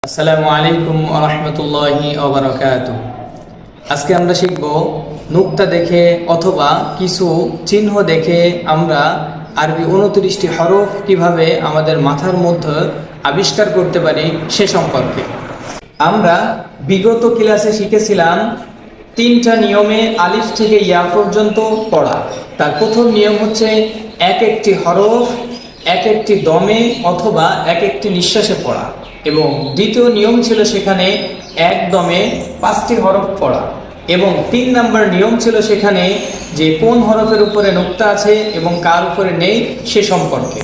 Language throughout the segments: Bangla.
আসসালামু আলাইকুম ওয়া রাহমাতুল্লাহি ওয়া বারাকাতুহু। আজকে আমরা শিখব নুক্তা দেখে অথবা কিছু চিহ্ন দেখে আমরা আরবি 29টি হরফ কিভাবে আমাদের মাথার মধ্যে আবিষ্কার করতে পারি সে সম্পর্কে। আমরা বিগত ক্লাসে শিখেছিলাম তিনটা নিয়মে আলিফ থেকে ইয়া পর্যন্ত পড়া। তার প্রথম নিয়ম হচ্ছে এক একটি হরফ এক একটি দমে অথবা এক একটি নিঃশ্বাসে পড়া, এবং দ্বিতীয় নিয়ম ছিল সেখানে একদমে 5টি হরফ পড়া, এবং 3 নাম্বার নিয়ম ছিল সেখানে যে কোন হরফের উপরে নুক্তা আছে এবং কার উপরে নেই সে সম্পর্কে।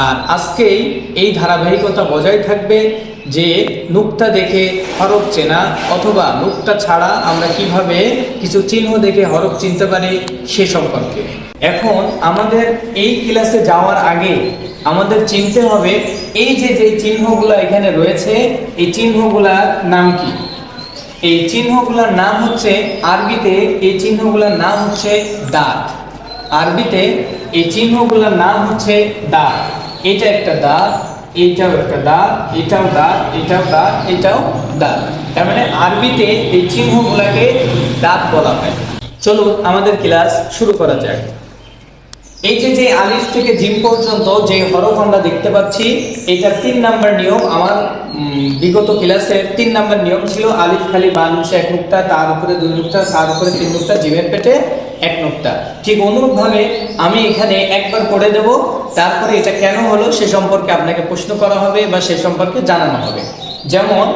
আর আজকেই এই ধারাবাহিকতা বজায় থাকবে যে নুক্তা দেখে হরফ চেনা অথবা নুক্তা ছাড়া আমরা কিভাবে কিছু চিহ্ন দেখে হরফ চিনতে পারি সে সম্পর্কে। এখন আমাদের এই ক্লাসে যাওয়ার আগে আমাদের চিনতে হবে এই যে চিহ্নগুলো এখানে রয়েছে এই চিহ্নগুলোর নাম কি। এই চিহ্নগুলোর নাম হচ্ছে আরবিতে এই চিহ্নগুলোর নাম হচ্ছে দাঁত। আরবিতে এই চিহ্নগুলোর নাম হচ্ছে দাঁত। এটা একটা দাঁত, এটাও একটা দাঁত, এটাও দাঁত, এটাও দাঁত, এটাও দাঁত। তার মানে আরবিতে এই চিহ্নগুলোকে দাঁত বলা হয়। চলুন আমাদের ক্লাস শুরু করা যাক। এই যে আলিফ থেকে জিম পর্যন্ত যে হরফ আমরা দেখতে পাচ্ছি এটা 3 নাম্বার নিয়ম। আমার বিগত ক্লাসের 3 নাম্বার নিয়ম ছিল আলিফ খালি বা নুকতা 1 নুকতা, তার উপরে 2 নুকতা, তার উপরে 3 নুকতা, জিমের পেটে 1 নুকতা। ঠিক অনুরূপভাবে আমি এখানে একবার পড়ে দেব, তারপরে এটা কেন হলো সে সম্পর্কে আপনাকে প্রশ্ন করা হবে বা সে সম্পর্কে জানানো হবে। যেমন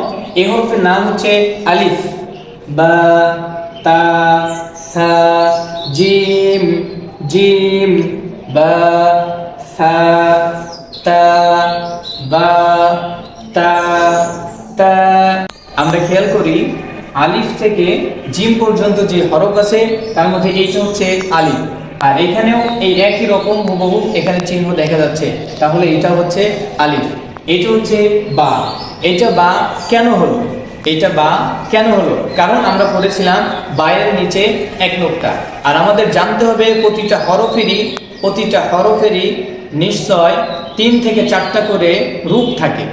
এই হরফের নাম হচ্ছে আলিফ, বা, তা, সা, জিম, জিম, বা, সা, তা, বা, তা, তা। আমরা খেয়াল করি আলিফ থেকে জিম পর্যন্ত যে হরফ আছে তার মধ্যে এইটা হচ্ছে আলিফ, আর এখানেও এই একই রকম হুবহু এখানে চিহ্ন দেখা যাচ্ছে, তাহলে এটা হচ্ছে আলিফ। এটা হচ্ছে বা। এটা বা কেন হলো? এটা বা কেন হলো? কারণ আমরা পড়েছিলাম বায়ের নিচে 1 নুকতা, আর আমাদের জানতে হবে প্রতিটা হরফেরই নিশ্চয় 3 থেকে 4টা করে রূপ থাকে।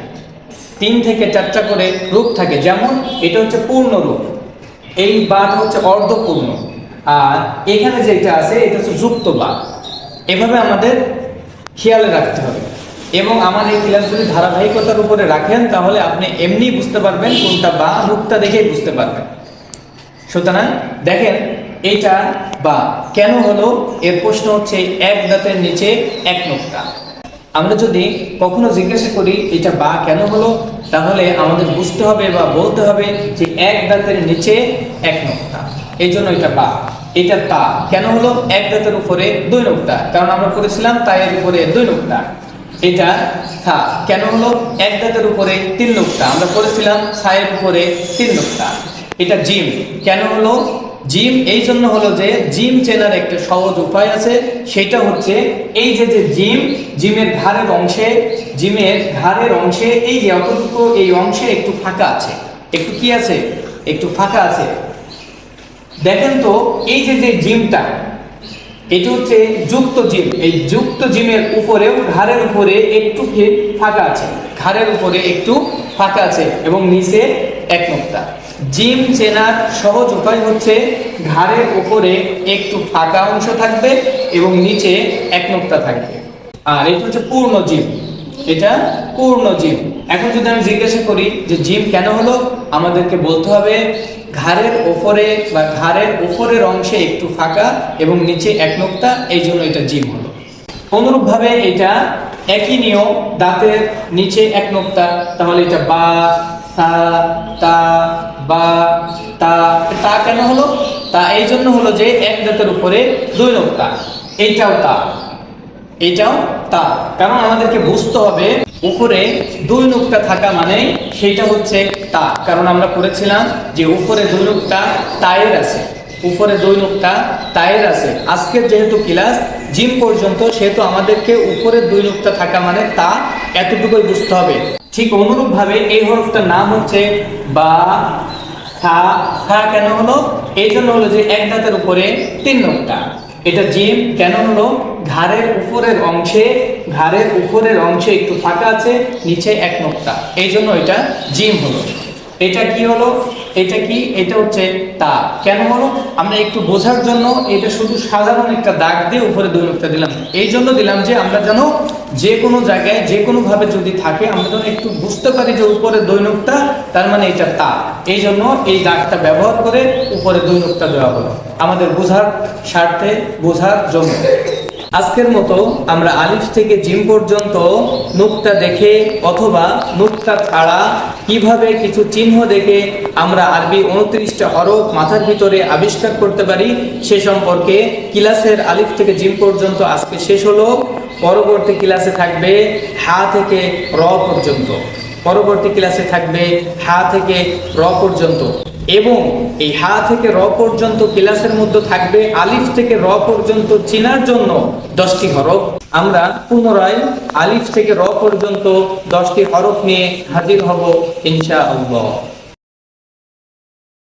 3 থেকে 4টা করে রূপ থাকে। যেমন এটা হচ্ছে পূর্ণ রূপ, এই বাটা হচ্ছে অর্ধপূর্ণ, আর এখানে যেটা আছে এটা হচ্ছে যুক্ত বা। এভাবে আমাদের খেয়াল রাখতে হবে, এবং আমার এই ক্লাসগুলি ধারাবাহিকতার উপরে রাখেন তাহলে আপনি এমনি বুঝতে পারবেন কোনটা বা, নুক্তা দেখেই বুঝতে পারবেন। সুতরাং দেখেন এটা বা কেন হলো, এর প্রশ্ন হচ্ছে এক দাঁতের নিচে 1 নুকতা। আমরা যদি কখনো জিজ্ঞাসা করি এটা বা কেন হলো, তাহলে আমাদের বুঝতে হবে বা বলতে হবে যে এক দাঁতের নিচে 1 নুকতা, এই জন্য এটা বা। এটা তা কেন হলো? এক দাঁতের উপরে 2 নুকতা, কারণ আমরা পড়েছিলাম তায়ের উপরে 2 নুকতা। এটা থা কেন হলো? এক দাঁতের উপরে 3 নুকতা, আমরা পড়েছিলাম সায়ের উপরে 3 নুকতা। এটা জিম কেন হলো? জিম এই জন্য হলো যে জিম চেনার একটা সহজ উপায় আছে, সেটা হচ্ছে এই যে জিমের ঘাড়ের অংশে এই যে অতটুকু এই অংশে একটু ফাঁকা আছে, একটু কি আছে? একটু ফাঁকা আছে। দেখেন তো এই যে জিমটা এটা হচ্ছে যুক্ত জিম। এই যুক্ত জিমের উপরেও ঘাড়ের উপরে একটু ফাঁকা আছে, ঘাড়ের উপরে একটু ফাঁকা আছে এবং নিচে 1 নুকতা। জিম চেনার সহজ উপায় হচ্ছে ঘাড়ের উপরে একটু ফাঁকা অংশ থাকবে এবং নিচে 1 নুকতা থাকবে। আর এটা হচ্ছে পূর্ণ জিম, এটা পূর্ণ জিম। এখন যদি আমি জিজ্ঞাসা করি যে জিম কেন হলো, আমাদেরকে বলতে হবে ঘাড়ের উপরে বা ঘাড়ের উপরের অংশে একটু ফাঁকা এবং নিচে 1 নুকতা, এই জন্য এটা জিম হলো। অনুরূপভাবে এটা একই নিয়ম, দাঁতের নিচে 1 নুকতা, তাহলে এটা বা, সা, তা, বা, তা। তা কেন হলো? তা এই জন্য হলো যে এক দাঁতের উপরে 2 নুকতা। এইটাও তা, এটাও তা, কারণ আমাদেরকে বুঝতে হবে উপরে 2 নুকতা থাকা মানে সেটা হচ্ছে তা, কারণ আমরা পড়েছিলাম যে উপরে 2 নুকতা তায়ের আছে, উপরে 2 নুকতা তায়ের আছে। আজকের যেহেতু ক্লাস জিম পর্যন্ত, সেহেতু আমাদেরকে উপরে 2 নুকতা থাকা মানে তা, এতটুকুই বুঝতে হবে। ঠিক অনুরূপভাবে এই হরফটার নাম হচ্ছে বা, থা। থা কেন হলো? এই জন্য হলো যে এক দাঁতের উপরে 3 নুকতা। এটা জিম কেন হলো? ঘাড়ের উপরের অংশে একটু ফাঁকা আছে, নিচে এক নোক্তা, এই জন্য এটা জিম হলো। এটা কি হলো? এটা কি? এটা হচ্ছে তা। কেন হলো? আমরা একটু বোঝার জন্য এটা শুধু সাধারণ একটা দাগ দিয়ে উপরে দুই নোক্তা দিলাম, এই জন্য দিলাম যে আমরা যেন যে কোনো জায়গায় যে কোনো ভাবে যদি থাকে আমরা যেন একটু বুঝতে পারি যে উপরে দুই নোক্তা, তার মানে এটা তা। এই জন্য এই দাগটা ব্যবহার করে উপরে দুই নোক্তা দেওয়া হলো আমাদের বোঝার স্বার্থে, বোঝার জন্য। আজকের মতো আমরা আলিফ থেকে জিম পর্যন্ত নুক্তা দেখে অথবা নুক্তা ছাড়া কিভাবে কিছু চিহ্ন দেখে আমরা আরবি 29টা হরফ মাথার ভিতরে আবিষ্কার করতে পারি সে সম্পর্কে ক্লাসের আলিফ থেকে জিম পর্যন্ত আজকে শেষ হলো। পরবর্তী ক্লাসে থাকবে হা থেকে র পর্যন্ত, পরবর্তী ক্লাসে থাকবে হা থেকে র পর্যন্ত, এবং এই হা থেকে র পর্যন্ত ক্লাসের মধ্যে থাকবে আলিফ থেকে র পর্যন্ত চেনার জন্য 10টি হরফ। আমরা পুনরায় আলিফ থেকে র পর্যন্ত 10টি হরফ নিয়ে হাজির হব ইনশাআল্লাহ।